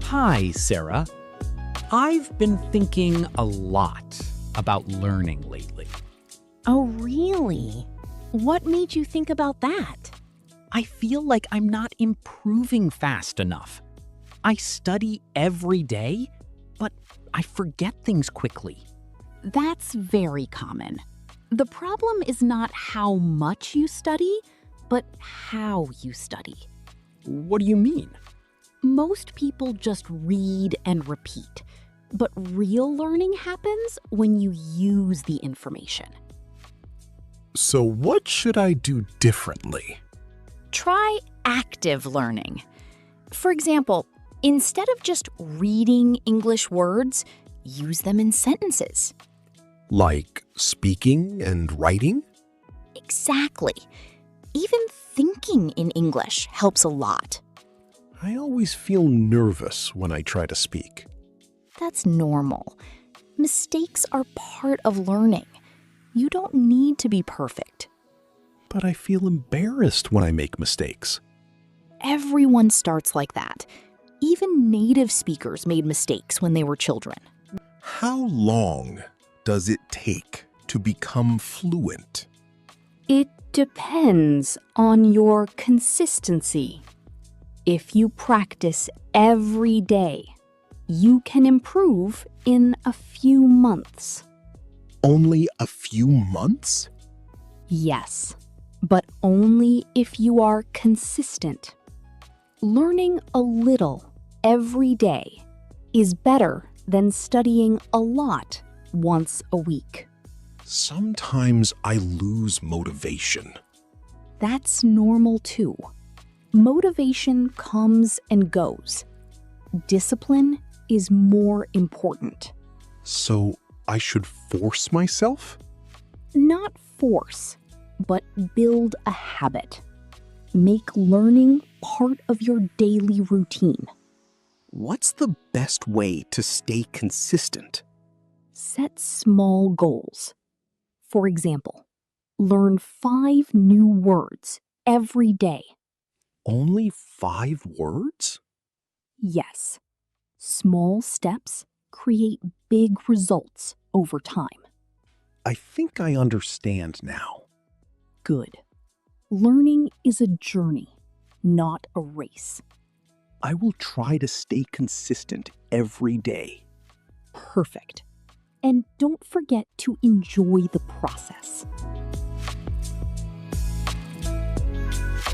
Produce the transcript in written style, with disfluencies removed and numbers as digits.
Hi, Sarah. I've been thinking a lot about learning lately. Oh, really? What made you think about that? I feel like I'm not improving fast enough. I study every day, but I forget things quickly. That's very common. The problem is not how much you study, but how you study. What do you mean? Most people just read and repeat, but real learning happens when you use the information. So what should I do differently? Try active learning. For example, instead of just reading English words, use them in sentences. Like speaking and writing? Exactly. Even thinking in English helps a lot. I always feel nervous when I try to speak. That's normal. Mistakes are part of learning. You don't need to be perfect. But I feel embarrassed when I make mistakes. Everyone starts like that. Even native speakers made mistakes when they were children. How long does it take to become fluent? It depends on your consistency. If you practice every day, you can improve in a few months. Only a few months? Yes, but only if you are consistent. Learning a little every day is better than studying a lot once a week. Sometimes I lose motivation. That's normal too. Motivation comes and goes. Discipline is more important. So I should force myself? Not force, but build a habit. Make learning part of your daily routine. What's the best way to stay consistent? Set small goals. For example, learn 5 new words every day. Only 5 words? Yes, small steps create big results over time. I think I understand now. Good. Learning is a journey, not a race. I will try to stay consistent every day. Perfect. And don't forget to enjoy the process.